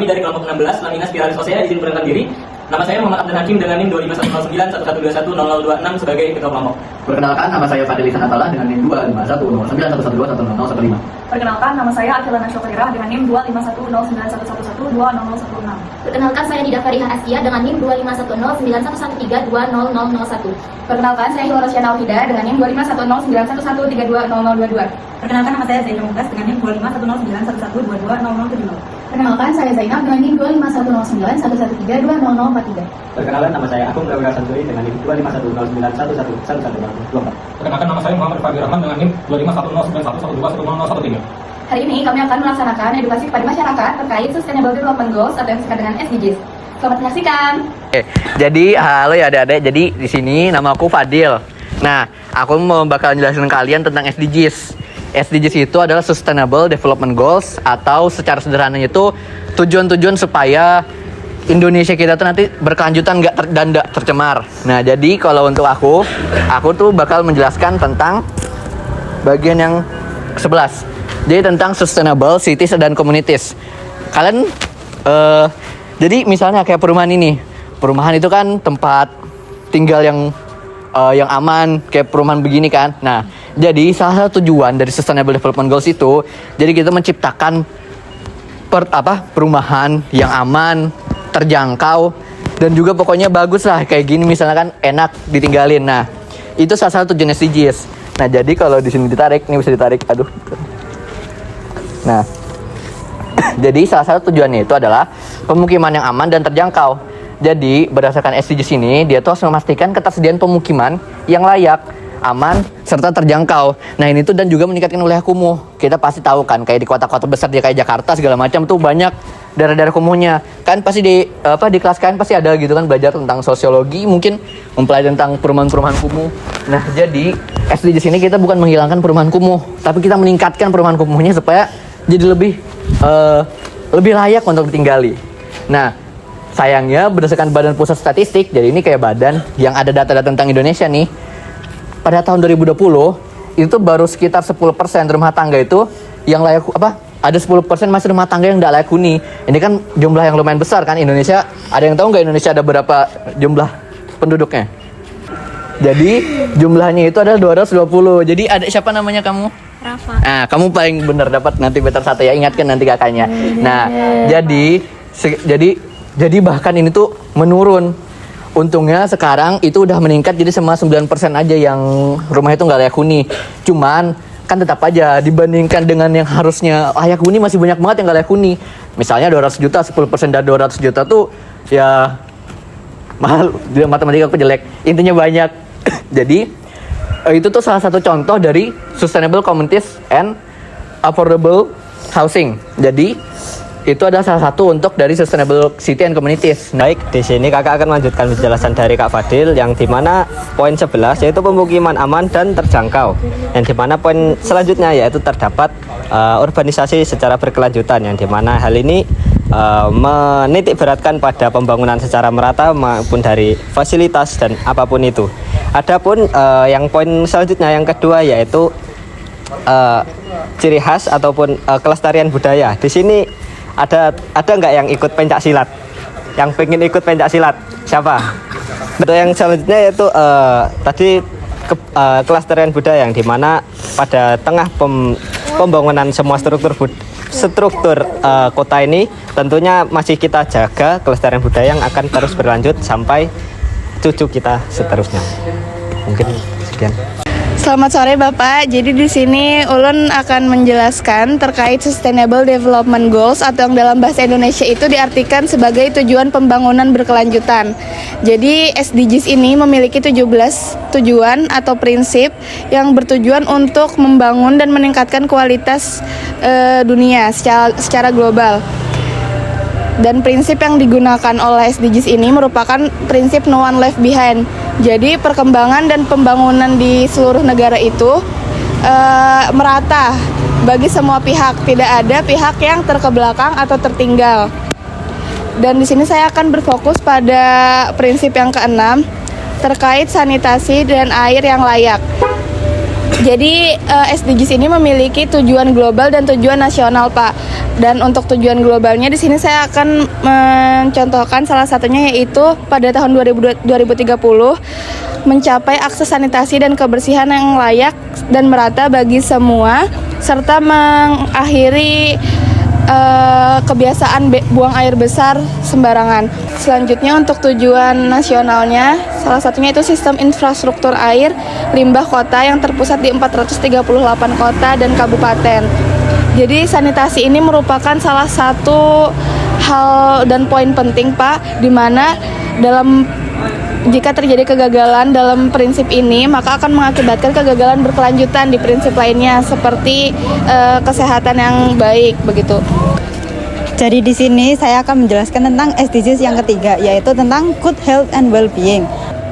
Kami dari kelompok 16, Lamina Spiralis Osea, izin memperkenalkan diri. Nama saya Muhammad Abdul Hakim dengan NIM 2510911210026 sebagai ketua kelompok. Perkenalkan, nama saya Fadil Ihsan Attallah dengan NIM 251091121001005. Perkenalkan, nama saya Akhilana Syukrirah dengan NIM 251091111200016. Perkenalkan, saya Dida Fariha Asia dengan NIM 251091113200001. Perkenalkan, saya Hilal Rosyana Alhida dengan NIM 2510911320022. Perkenalkan, nama saya Zainab Mumtaz dengan NIM 2510911220070. Perkenalkan, saya Zainab dengan NIM 251091113200043. Perkenalkan, nama saya Agung Prawira Santuri dengan NIM 25109111124. Perkenalkan, nama saya Muhammad Fadil Rahman dengan NIM 2509111200013. Hari ini kami akan melaksanakan edukasi kepada masyarakat terkait Sustainable Development Goals atau yang disingkat dengan SDGs. Selamat menyaksikan. Jadi halo ya adik-adik. Jadi di sini nama aku Fadil. Nah, aku mau bakal jelasin kalian tentang SDGs. SDGs itu adalah Sustainable Development Goals atau secara sederhananya itu tujuan-tujuan supaya Indonesia kita tuh nanti berkelanjutan dan nggak tercemar. Nah, jadi kalau untuk aku tuh bakal menjelaskan tentang bagian yang 11. Jadi tentang Sustainable Cities dan Communities. Kalian jadi misalnya kayak perumahan ini. Perumahan itu kan tempat tinggal yang aman, kayak perumahan begini kan. Nah, jadi salah satu tujuan dari Sustainable Development Goals itu, jadi kita menciptakan perumahan yang aman, terjangkau, dan juga pokoknya bagus lah kayak gini misalnya kan enak ditinggalin. Nah, itu salah satu tujuan SDGs. Nah, jadi kalau di sini ditarik, ini bisa ditarik. Aduh. Nah, jadi salah satu tujuannya itu adalah pemukiman yang aman dan terjangkau. Jadi berdasarkan SDGs ini, dia tuh harus memastikan ketersediaan pemukiman yang layak, aman, serta terjangkau. Nah, ini tuh dan juga meningkatkan wilayah kumuh. Kita pasti tahu kan, kayak di kota-kota besar dia kayak Jakarta segala macam tuh banyak daerah-daerah kumuhnya. Kan pasti di kelas kalian pasti ada gitu kan, belajar tentang sosiologi, mungkin mempelajari tentang perumahan-perumahan kumuh. Nah, jadi SDGs ini kita bukan menghilangkan perumahan kumuh, tapi kita meningkatkan perumahan kumuhnya supaya jadi lebih layak untuk ditinggali. Nah, sayangnya berdasarkan Badan Pusat Statistik, jadi ini kayak badan yang ada data-data tentang Indonesia nih. Pada tahun 2020 itu baru sekitar 10% rumah tangga itu yang layak ada 10% masih rumah tangga yang tidak layak huni. Ini kan jumlah yang lumayan besar kan. Indonesia, ada yang tahu nggak Indonesia ada berapa jumlah penduduknya? Jadi jumlahnya itu adalah 220. Jadi ada siapa namanya kamu? Rafa. Nah, kamu paling benar dapat nanti better 1 ya. Ingatkan nanti kakaknya. Nah, jadi bahkan ini tuh menurun. Untungnya sekarang itu udah meningkat jadi cuma 9% aja yang rumah itu nggak layak huni. Cuman kan tetap aja dibandingkan dengan yang harusnya layak huni masih banyak banget yang nggak layak huni. Misalnya 200 juta, 10% dari 200 juta tuh ya mahal. Di matematika aku jelek. Intinya banyak. Jadi itu tuh salah satu contoh dari Sustainable Communities and Affordable Housing. Jadi itu adalah salah satu untuk dari Sustainable City and Communities. Baik, di sini kakak akan melanjutkan penjelasan dari Kak Fadil yang dimana poin 11 yaitu pemukiman aman dan terjangkau. Yang dimana poin selanjutnya yaitu terdapat urbanisasi secara berkelanjutan, yang dimana hal ini menitik beratkan pada pembangunan secara merata maupun dari fasilitas dan apapun itu. Adapun yang poin selanjutnya yang kedua yaitu ciri khas ataupun kelestarian budaya. Di sini ada nggak yang ikut pencak silat? Yang pengen ikut pencak silat siapa? Untuk yang selanjutnya yaitu tadi kelestarian budaya, yang dimana pada tengah pembangunan semua struktur kota ini tentunya masih kita jaga kelestarian budaya yang akan terus berlanjut sampai cucu kita seterusnya. Mungkin sekian. Selamat sore Bapak. Jadi di sini Ulun akan menjelaskan terkait Sustainable Development Goals atau yang dalam bahasa Indonesia itu diartikan sebagai tujuan pembangunan berkelanjutan. Jadi SDGs ini memiliki 17 tujuan atau prinsip yang bertujuan untuk membangun dan meningkatkan kualitas dunia secara global. Dan prinsip yang digunakan oleh SDGs ini merupakan prinsip no one left behind. Jadi perkembangan dan pembangunan di seluruh negara itu merata bagi semua pihak, tidak ada pihak yang terkebelakang atau tertinggal. Dan di sini saya akan berfokus pada prinsip yang keenam terkait sanitasi dan air yang layak. Jadi SDGs ini memiliki tujuan global dan tujuan nasional, Pak. Dan untuk tujuan globalnya di sini saya akan mencontohkan salah satunya yaitu pada tahun 2030 mencapai akses sanitasi dan kebersihan yang layak dan merata bagi semua serta mengakhiri kebiasaan buang air besar sembarangan. Selanjutnya untuk tujuan nasionalnya, salah satunya itu sistem infrastruktur air limbah kota yang terpusat di 438 kota dan kabupaten. Jadi sanitasi ini merupakan salah satu hal dan poin penting Pak, di mana jika terjadi kegagalan dalam prinsip ini, maka akan mengakibatkan kegagalan berkelanjutan di prinsip lainnya seperti kesehatan yang baik begitu. Jadi di sini saya akan menjelaskan tentang SDGs yang ketiga, yaitu tentang good health and well-being.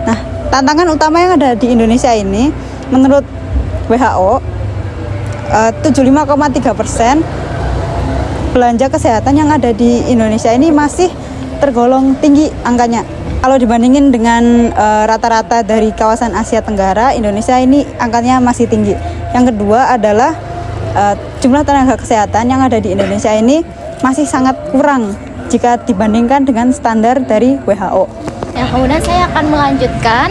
Nah, tantangan utama yang ada di Indonesia ini, menurut WHO, 75,3% belanja kesehatan yang ada di Indonesia ini masih tergolong tinggi angkanya. Kalau dibandingin dengan rata-rata dari kawasan Asia Tenggara, Indonesia ini angkanya masih tinggi. Yang kedua adalah jumlah tenaga kesehatan yang ada di Indonesia ini masih sangat kurang jika dibandingkan dengan standar dari WHO. Ya, kemudian saya akan melanjutkan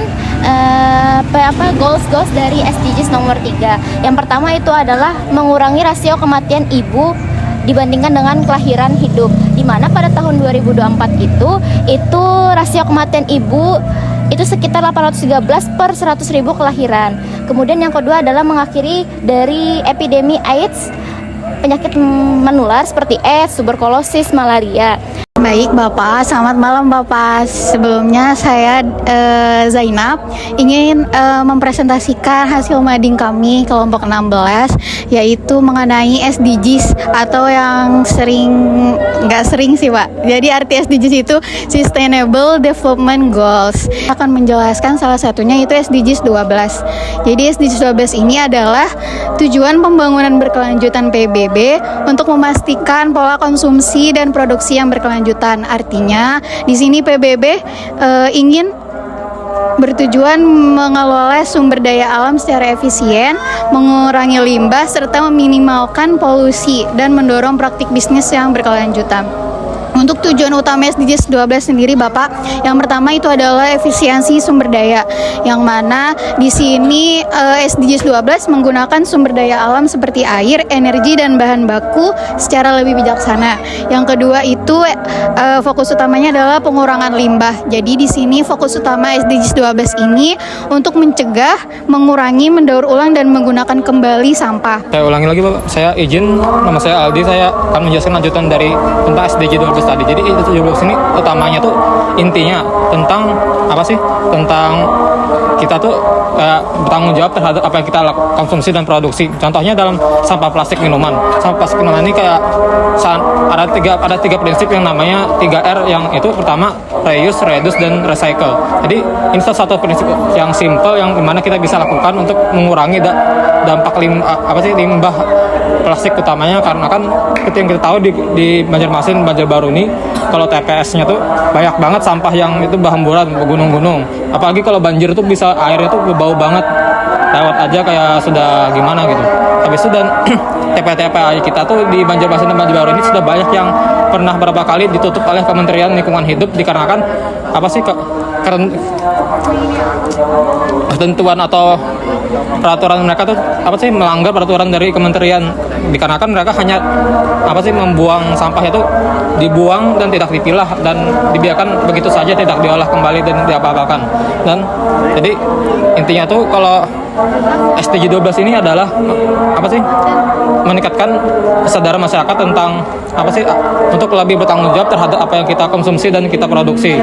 goals dari SDGs nomor 3. Yang pertama itu adalah mengurangi rasio kematian ibu dibandingkan dengan kelahiran hidup, di mana pada tahun 2024 itu rasio kematian ibu itu sekitar 813 per 100.000 kelahiran. Kemudian yang kedua adalah mengakhiri dari epidemi AIDS, penyakit menular seperti AIDS, tuberkulosis, malaria. Baik Bapak, selamat malam Bapak. Sebelumnya saya Zainab ingin mempresentasikan hasil mading kami kelompok 16, yaitu mengenai SDGs atau yang nggak sering sih Pak. Jadi arti SDGs itu Sustainable Development Goals. Akan menjelaskan salah satunya itu SDGs 12. Jadi SDGs 12 ini adalah tujuan pembangunan berkelanjutan PBB untuk memastikan pola konsumsi dan produksi yang berkelanjutan. Artinya di sini PBB ingin bertujuan mengelola sumber daya alam secara efisien, mengurangi limbah serta meminimalkan polusi dan mendorong praktik bisnis yang berkelanjutan. Untuk tujuan utama SDGs 12 sendiri Bapak, yang pertama itu adalah efisiensi sumber daya, yang mana di sini SDGs 12 menggunakan sumber daya alam seperti air, energi dan bahan baku secara lebih bijaksana. Yang kedua itu fokus utamanya adalah pengurangan limbah. Jadi di sini fokus utama SDGs 12 ini untuk mencegah, mengurangi, mendaur ulang dan menggunakan kembali sampah. Saya ulangi lagi Bapak, saya izin, nama saya Aldi, saya akan menjelaskan lanjutan dari tentang SDG 12 tadi. Jadi itu 17 ini utamanya tuh intinya tentang apa sih? Tentang kita tuh bertanggung jawab terhadap apa yang kita konsumsi dan produksi. Contohnya dalam sampah plastik minuman. Sampah plastik minuman ini kayak ada tiga prinsip yang namanya 3R, yang itu pertama reuse, reduce dan recycle. Jadi ini salah satu prinsip yang simple yang dimana kita bisa lakukan untuk mengurangi dampak limbah plastik utamanya, karena kan seperti yang kita tahu di Banjarmasin, Banjarbaru ini kalau TPS-nya tuh banyak banget sampah yang itu berhamburan ke gunung-gunung. Apalagi kalau banjir tuh bisa airnya tuh bau banget, lewat aja kayak sudah gimana gitu. Habis itu dan TPA kita tuh di Banjarmasin dan Banjarbaru ini sudah banyak yang pernah berapa kali ditutup oleh Kementerian Lingkungan Hidup dikarenakan ketentuan atau peraturan mereka tuh melanggar peraturan dari kementerian, dikarenakan mereka hanya membuang sampah itu dibuang dan tidak dipilah dan dibiarkan begitu saja, tidak diolah kembali dan diapa-apakan. Dan jadi intinya tuh kalau SDG 12 ini adalah meningkatkan kesadaran masyarakat tentang untuk lebih bertanggung jawab terhadap apa yang kita konsumsi dan kita produksi.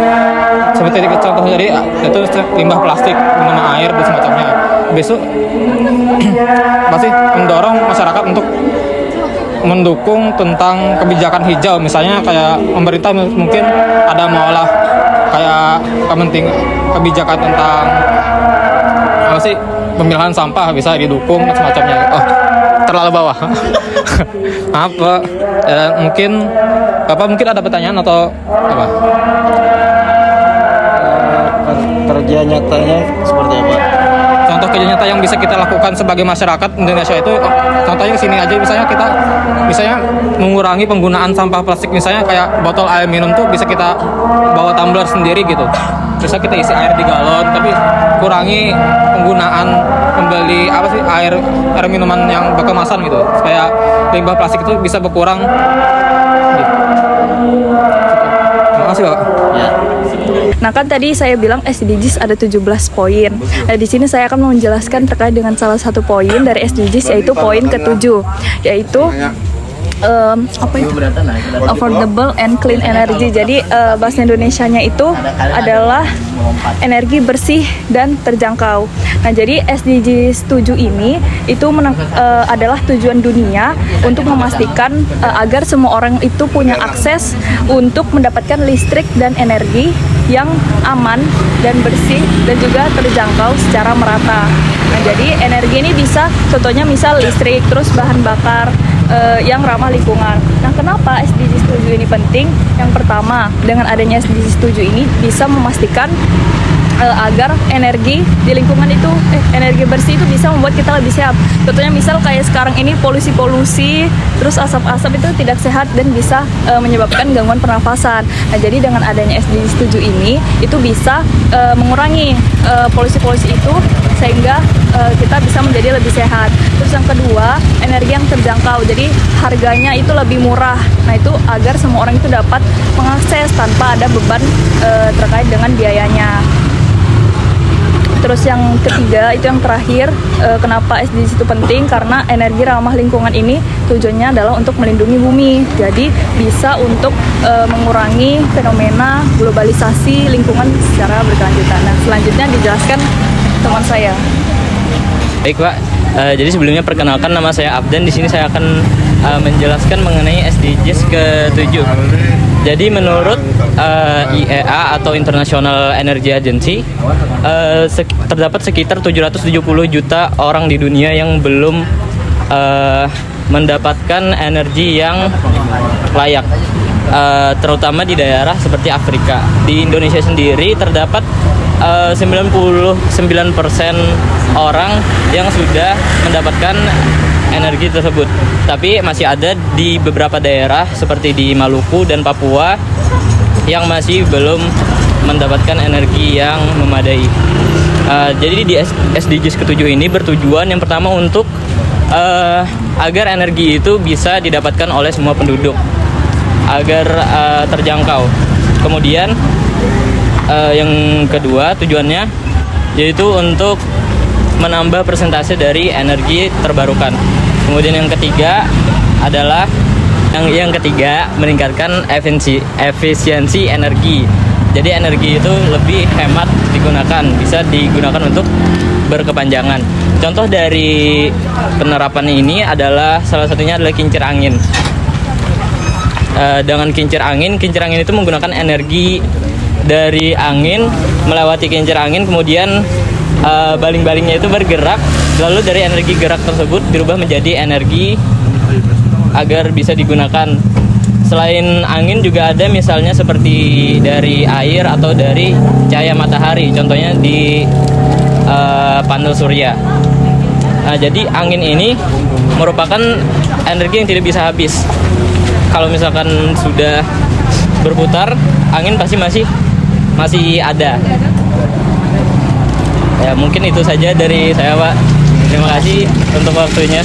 Seperti contoh tadi itu limbah plastik, minuman air dan semacamnya. Besok mendorong masyarakat untuk mendukung tentang kebijakan hijau, misalnya kayak pemerintah mungkin ada maulah kayak kebijakan tentang pemilahan sampah bisa didukung dan semacamnya. Terlalu bawah. Apa? Mungkin Bapak ada pertanyaan atau apa? Kerja nyatanya seperti apa? Contoh kerja nyata yang bisa kita lakukan sebagai masyarakat Indonesia itu, contohnya kesini aja, misalnya kita misalnya mengurangi penggunaan sampah plastik, misalnya kayak botol air minum tuh bisa kita bawa tumbler sendiri gitu. Bisa kita isi air di galon, tapi kurangi penggunaan membeli air minuman yang berkemasan gitu, supaya limbah plastik itu bisa berkurang. Gitu. Terima kasih, Bapak. Nah, kan tadi saya bilang SDGs ada 17 poin. Nah, di sini saya akan menjelaskan terkait dengan salah satu poin dari SDGs, yaitu poin ke-7, yaitu affordable and clean energy. Jadi bahasa Indonesianya itu adalah energi bersih dan terjangkau. Nah, jadi SDGs 7 ini itu adalah tujuan dunia untuk memastikan agar semua orang itu punya akses untuk mendapatkan listrik dan energi yang aman dan bersih dan juga terjangkau secara merata. Nah, jadi energi ini bisa, contohnya misal listrik, terus bahan bakar yang ramah lingkungan. Nah, kenapa SDGs 7 ini penting? Yang pertama, dengan adanya SDGs 7 ini bisa memastikan agar energi di lingkungan itu, energi bersih itu bisa membuat kita lebih sehat. Contohnya misal kayak sekarang ini polusi-polusi, terus asap-asap itu tidak sehat dan bisa menyebabkan gangguan pernafasan. Nah, jadi dengan adanya SDGs 7 ini, itu bisa mengurangi polusi-polusi itu sehingga kita bisa menjadi lebih sehat. Terus yang kedua, energi yang terjangkau. Jadi harganya itu lebih murah. Nah, itu agar semua orang itu dapat mengakses tanpa ada beban terkait dengan biayanya. Terus yang ketiga, itu yang terakhir, kenapa SDGs itu penting? Karena energi ramah lingkungan ini tujuannya adalah untuk melindungi bumi. Jadi bisa untuk mengurangi fenomena globalisasi lingkungan secara berkelanjutan. Nah, selanjutnya dijelaskan teman saya. Baik, Pak. Jadi sebelumnya perkenalkan, nama saya Abdan. Di sini saya akan menjelaskan mengenai SDGs ke-7. Jadi menurut IEA atau International Energy Agency, terdapat sekitar 770 juta orang di dunia yang belum mendapatkan energi yang layak, terutama di daerah seperti Afrika. Di Indonesia sendiri terdapat 99% orang yang sudah mendapatkan energi tersebut. Tapi masih ada di beberapa daerah seperti di Maluku dan Papua yang masih belum mendapatkan energi yang memadai. Jadi di SDGs ke-7 ini bertujuan yang pertama untuk agar energi itu bisa didapatkan oleh semua penduduk, agar terjangkau. Kemudian yang kedua tujuannya yaitu untuk menambah persentase dari energi terbarukan. Kemudian yang ketiga adalah meningkatkan efisiensi energi. Jadi energi itu lebih hemat digunakan, bisa digunakan untuk berkepanjangan. Contoh dari penerapan ini adalah salah satunya adalah kincir angin. Dengan kincir angin itu menggunakan energi dari angin melewati kincir angin, kemudian baling-balingnya itu bergerak, lalu dari energi gerak tersebut dirubah menjadi energi agar bisa digunakan. Selain angin juga ada misalnya seperti dari air atau dari cahaya matahari, contohnya di panel surya. Nah, jadi angin ini merupakan energi yang tidak bisa habis. Kalau misalkan sudah berputar, angin pasti masih ada. Ya, mungkin itu saja dari saya, Pak. Terima kasih untuk waktunya.